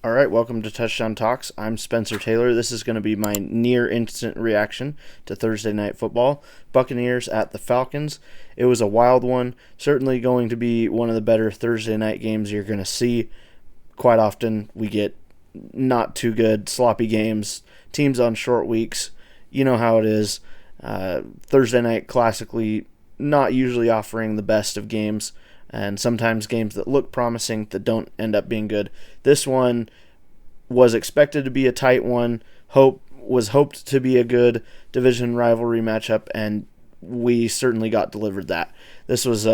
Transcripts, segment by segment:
All right, welcome to Touchdown Talks. I'm Spencer Taylor. This is going to be my near instant reaction to Thursday Night Football. Buccaneers at the Falcons. It was a wild one. Certainly going to be one of the better Thursday night games you're going to see. Quite often we get not too good, sloppy games, teams on short weeks. You know how it is. Thursday night classically not usually offering the best of games, and sometimes games that look promising that don't end up being good. This one was expected to be a tight one, was hoped to be a good division rivalry matchup, and we certainly got delivered that. This was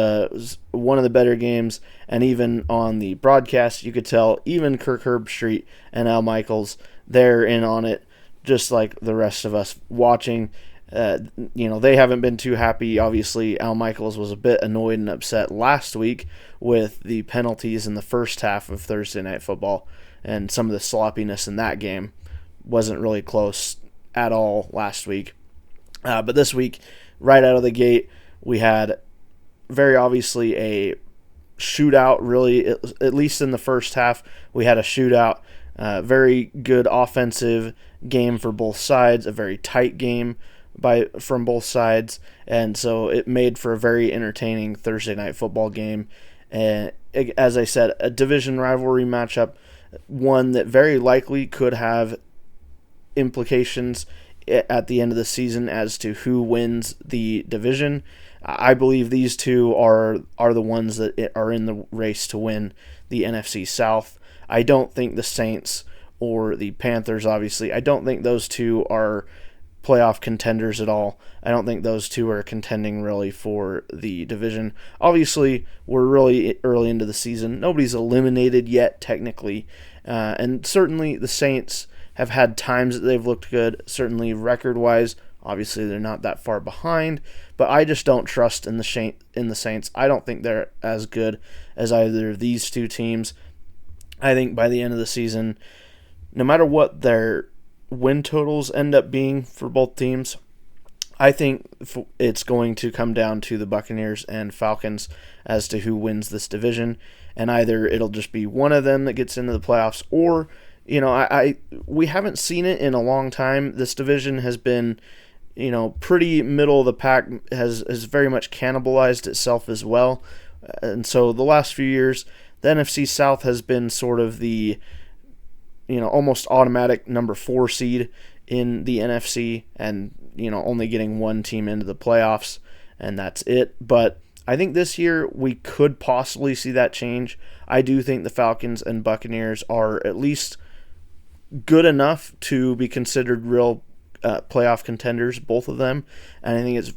one of the better games, and even on the broadcast, you could tell even Kirk Herbstreit and Al Michaels, they're in on it, just like the rest of us watching. They haven't been too happy. Obviously, Al Michaels was a bit annoyed and upset last week with the penalties in the first half of Thursday Night Football, and some of the sloppiness in that game wasn't really close at all last week. But this week, right out of the gate, we had very obviously a shootout, really, at least in the first half. We had a shootout. Very good offensive game for both sides, a very tight game from both sides, and so it made for a very entertaining Thursday night football game. And as I said, a division rivalry matchup, one that very likely could have implications at the end of the season as to who wins the division. I believe these two are the ones that are in the race to win the NFC South. I don't think the Saints or the Panthers, obviously, I don't think those two are playoff contenders at all. I don't think those two are contending really for the division. Obviously, we're really early into the season. Nobody's eliminated yet, technically. And certainly the Saints have had times that they've looked good, certainly record-wise. Obviously, they're not that far behind, but I just don't trust in the Saints. I don't think they're as good as either of these two teams. I think by the end of the season, no matter what their win totals end up being for both teams, I think it's going to come down to the Buccaneers and Falcons as to who wins this division, and either it'll just be one of them that gets into the playoffs, or we haven't seen it in a long time. This division has been pretty middle of the pack, has very much cannibalized itself as well, and so the last few years the NFC South has been sort of the almost automatic number 4 seed in the NFC, and only getting one team into the playoffs, and that's it. But I think this year we could possibly see that change. I do think the Falcons and Buccaneers are at least good enough to be considered real playoff contenders, both of them, and I think it's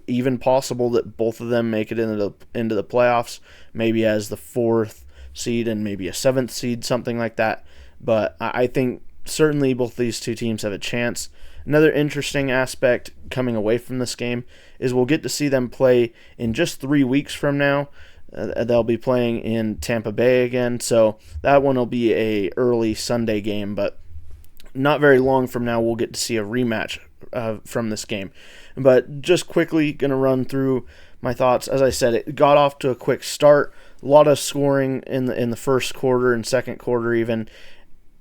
even possible that both of them make it into the playoffs, maybe as the 4th seed and maybe a 7th seed, something like that. But I think certainly both these two teams have a chance. Another interesting aspect coming away from this game is we'll get to see them play in just 3 weeks from now. They'll be playing in Tampa Bay again, so that one will be a early Sunday game, but not very long from now we'll get to see a rematch from this game. But just quickly going to run through my thoughts. As I said, it got off to a quick start. A lot of scoring in the first quarter and second quarter even.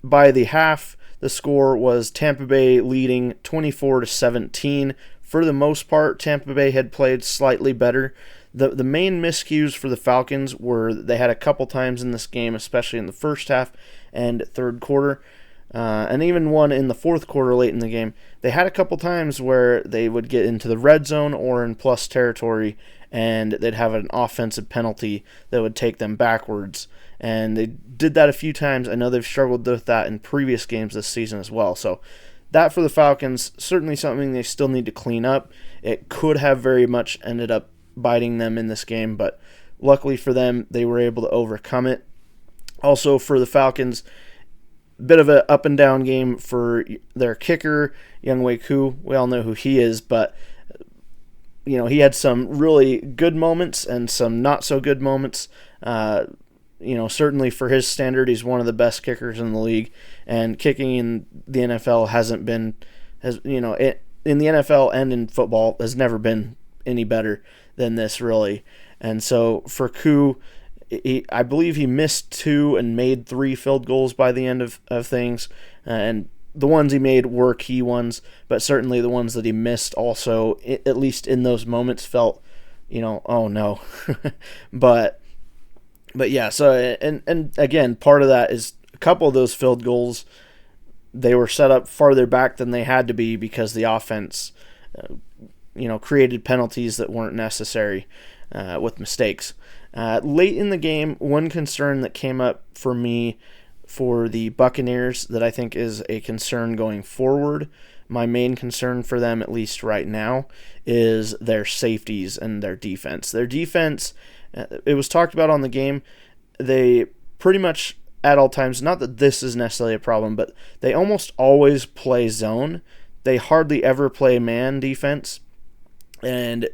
By the half, the score was Tampa Bay leading 24-17. For the most part, Tampa Bay had played slightly better. The main miscues for the Falcons were they had a couple times in this game, especially in the first half and third quarter, and even one in the fourth quarter late in the game. They had a couple times where they would get into the red zone or in plus territory, and they'd have an offensive penalty that would take them backwards. And they did that a few times. I know they've struggled with that in previous games this season as well. So that for the Falcons, certainly something they still need to clean up. It could have very much ended up biting them in this game, but luckily for them, they were able to overcome it. Also for the Falcons, a bit of an up and down game for their kicker, Younghoe Koo. We all know who he is, but he had some really good moments and some not so good moments. Certainly for his standard, he's one of the best kickers in the league, and kicking in the NFL in the NFL and in football has never been any better than this, really. And so for Koo, I believe he missed 2 and made 3 field goals by the end of things, and the ones he made were key ones, but certainly the ones that he missed also, at least in those moments, felt, oh no. but yeah, so and again, part of that is a couple of those field goals, they were set up farther back than they had to be because the offense, created penalties that weren't necessary with mistakes. Late in the game, one concern that came up for me for the Buccaneers that I think is a concern going forward, my main concern for them, at least right now, is their safeties and their defense. Their defense, it was talked about on the game, they pretty much at all times, not that this is necessarily a problem, but they almost always play zone. They hardly ever play man defense. And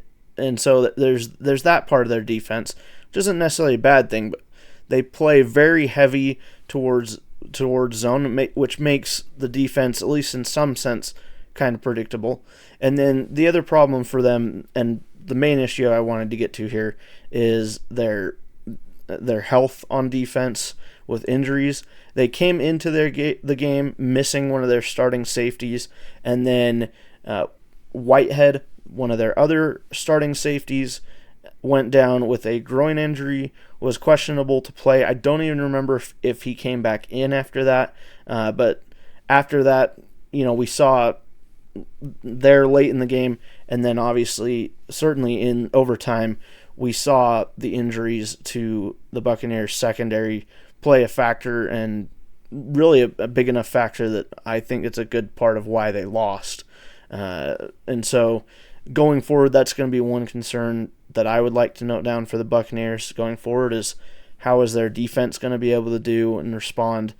so there's that part of their defense, which isn't necessarily a bad thing, but they play very heavy towards zone, which makes the defense, at least in some sense, kind of predictable. And then the other problem for them, and the main issue I wanted to get to here, is their health on defense with injuries. They came into the game missing one of their starting safeties, and then Whitehead, one of their other starting safeties, went down with a groin injury, was questionable to play. I don't even remember if he came back in after that, but after that, we saw there late in the game, and then obviously, certainly in overtime, we saw the injuries to the Buccaneers secondary play a factor, and really a big enough factor that I think it's a good part of why they lost. And so going forward, that's going to be one concern that I would like to note down for the Buccaneers going forward, is how is their defense going to be able to do and respond,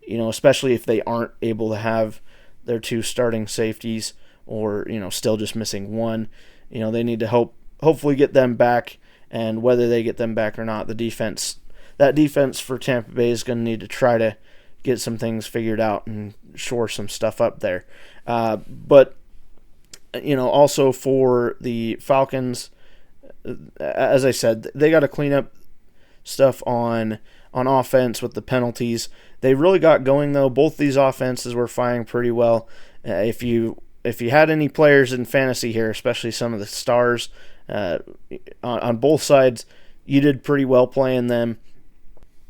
especially if they aren't able to have their 2 starting safeties, or, still just missing one. They need to hopefully get them back, and whether they get them back or not, that defense for Tampa Bay is going to need to try to get some things figured out and shore some stuff up there. But also for the Falcons, as I said, they got to clean up stuff on offense with the penalties. They really got going, though. Both these offenses were firing pretty well. If you had any players in fantasy here, especially some of the stars on both sides, you did pretty well playing them.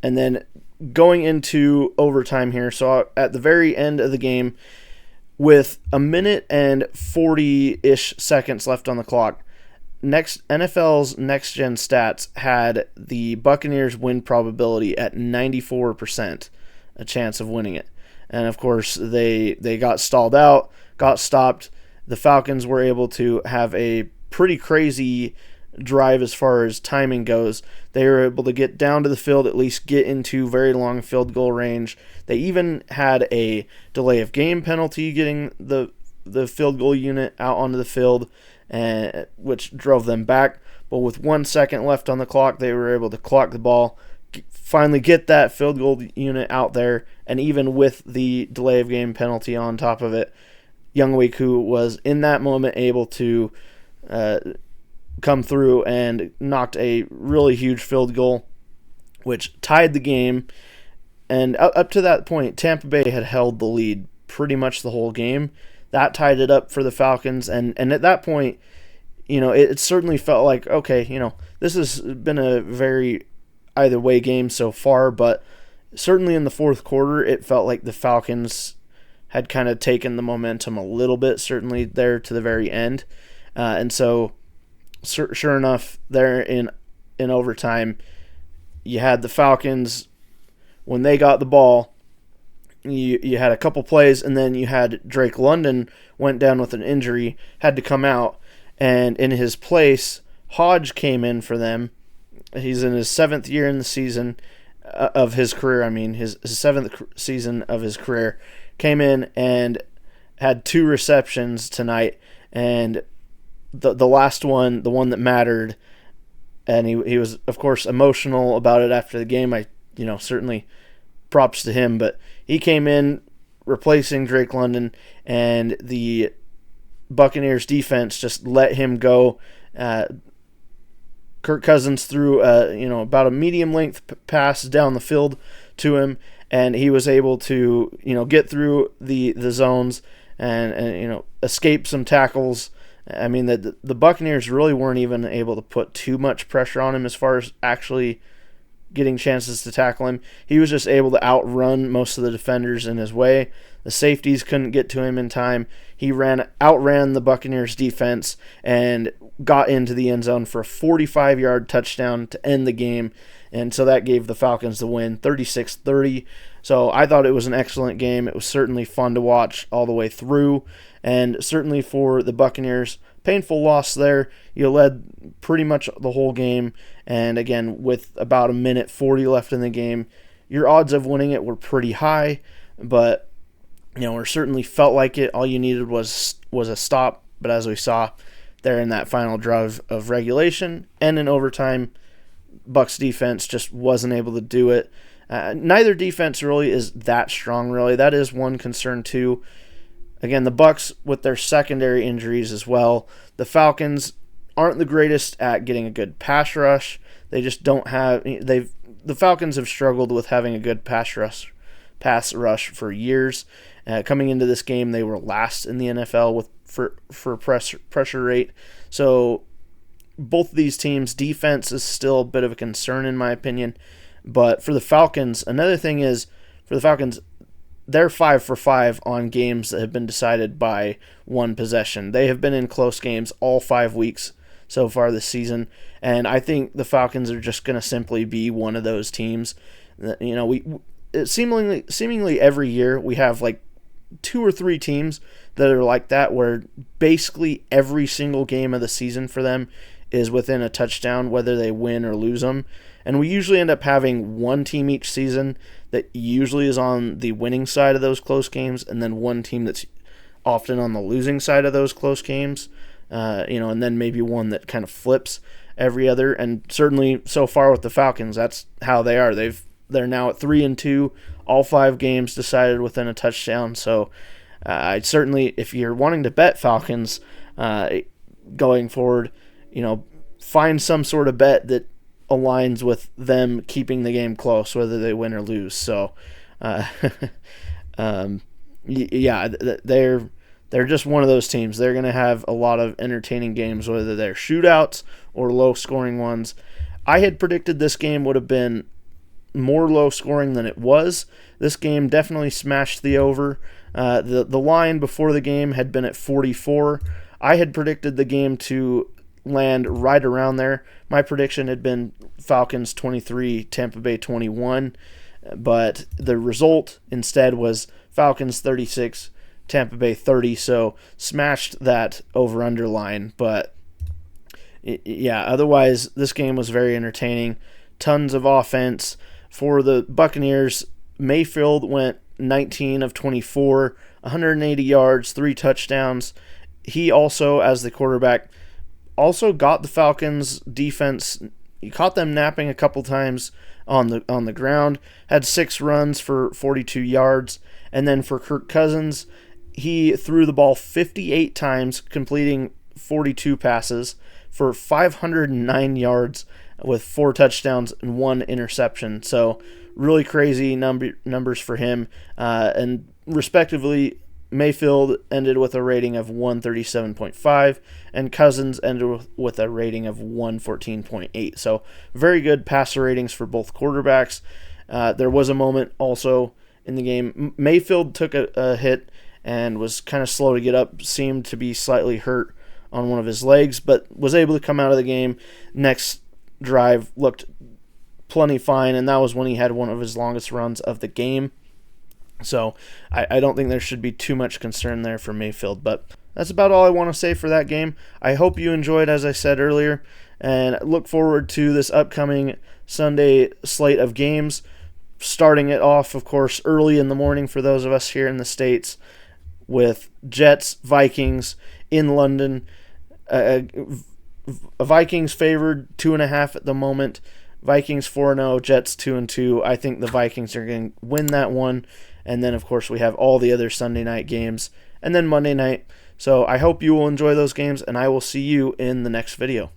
And then going into overtime here, so at the very end of the game, with 1 minute and 40-ish seconds left on the clock, NFL's Next Gen Stats had the Buccaneers win probability at 94%, a chance of winning it. And of course, they got stalled out, got stopped. The Falcons were able to have a pretty crazy drive as far as timing goes. They were able to get down to the field, at least get into very long field goal range. They even had a delay of game penalty getting the field goal unit out onto the field, which drove them back. But with 1 second left on the clock, they were able to clock the ball, finally get that field goal unit out there, and even with the delay of game penalty on top of it, Younghoe was in that moment able to come through and knocked a really huge field goal, which tied the game. And up to that point, Tampa Bay had held the lead pretty much the whole game. That tied it up for the Falcons, and at that point, it certainly felt like, okay, this has been a very either way game so far, but certainly in the fourth quarter, it felt like the Falcons had kind of taken the momentum a little bit, certainly there to the very end. And so, sure enough, there in overtime, you had the Falcons, when they got the ball, you had a couple plays, and then you had Drake London went down with an injury, had to come out, and in his place, Hodge came in for them. He's in his 7th year in the season of his career. His 7th season of his career. Came in and had 2 receptions tonight, and the last one, the one that mattered, and he was, of course, emotional about it after the game. Certainly props to him, but he came in replacing Drake London, and the Buccaneers defense just let him go Kirk Cousins threw about a medium length pass down the field to him, and he was able to get through the zones and escape some tackles. I mean, the Buccaneers really weren't even able to put too much pressure on him as far as actually getting chances to tackle him. He was just able to outrun most of the defenders in his way. The safeties couldn't get to him in time. He outran the Buccaneers defense and got into the end zone for a 45-yard touchdown to end the game. And so that gave the Falcons the win, 36-30. So I thought it was an excellent game. It was certainly fun to watch all the way through. And certainly for the Buccaneers, painful loss there. You led pretty much the whole game. And again, with about 1:40 left in the game, your odds of winning it were pretty high. But it certainly felt like it. All you needed was a stop. But as we saw there in that final drive of regulation and in overtime, Bucs defense just wasn't able to do it. Neither defense really is that strong, really. That is one concern, too. Again, the Bucs with their secondary injuries as well. The Falcons aren't the greatest at getting a good pass rush. They just don't have. The Falcons have struggled with having a good pass rush for years. Coming into this game, they were last in the NFL for pressure rate. So both of these teams' defense is still a bit of a concern in my opinion. But for the Falcons, another thing is, for the Falcons, they're 5 for 5 on games that have been decided by one possession. They have been in close games all 5 weeks so far this season, and I think the Falcons are just going to simply be one of those teams. Seemingly every year we have like 2 or 3 teams that are like that, where basically every single game of the season for them is within a touchdown, whether they win or lose them. And we usually end up having one team each season that usually is on the winning side of those close games, and then one team that's often on the losing side of those close games, and then maybe one that kind of flips every other. And certainly so far with the Falcons, that's how they are. They're now at 3-2, all 5 games decided within a touchdown. So I'd certainly, if you're wanting to bet Falcons going forward, find some sort of bet that aligns with them keeping the game close, whether they win or lose. So, they're just one of those teams. They're going to have a lot of entertaining games, whether they're shootouts or low-scoring ones. I had predicted this game would have been more low-scoring than it was. This game definitely smashed the over. The line before the game had been at 44. I had predicted the game to land right around there. My prediction had been Falcons 23, Tampa Bay 21, but the result instead was Falcons 36, Tampa Bay 30, so smashed that over-under line. But otherwise this game was very entertaining. Tons of offense. For the Buccaneers, Mayfield went 19 of 24, 180 yards, 3 touchdowns. He also, as the quarterback, also got the Falcons defense. He caught them napping a couple times on the ground. Had 6 runs for 42 yards. And then for Kirk Cousins, he threw the ball 58 times, completing 42 passes for 509 yards with 4 touchdowns and 1 interception. So really crazy numbers for him. And respectively, Mayfield ended with a rating of 137.5, and Cousins ended with a rating of 114.8. So very good passer ratings for both quarterbacks. There was a moment also in the game. Mayfield took a hit and was kind of slow to get up, seemed to be slightly hurt on one of his legs, but was able to come out of the game. Next drive looked plenty fine, and that was when he had one of his longest runs of the game. So I don't think there should be too much concern there for Mayfield. But that's about all I want to say for that game. I hope you enjoyed, as I said earlier, and look forward to this upcoming Sunday slate of games. Starting it off, of course, early in the morning for those of us here in the States with Jets, Vikings in London. Vikings favored 2.5 at the moment. Vikings 4-0, Jets 2-2. I think the Vikings are going to win that one. And then, of course, we have all the other Sunday night games and then Monday night. So I hope you will enjoy those games, and I will see you in the next video.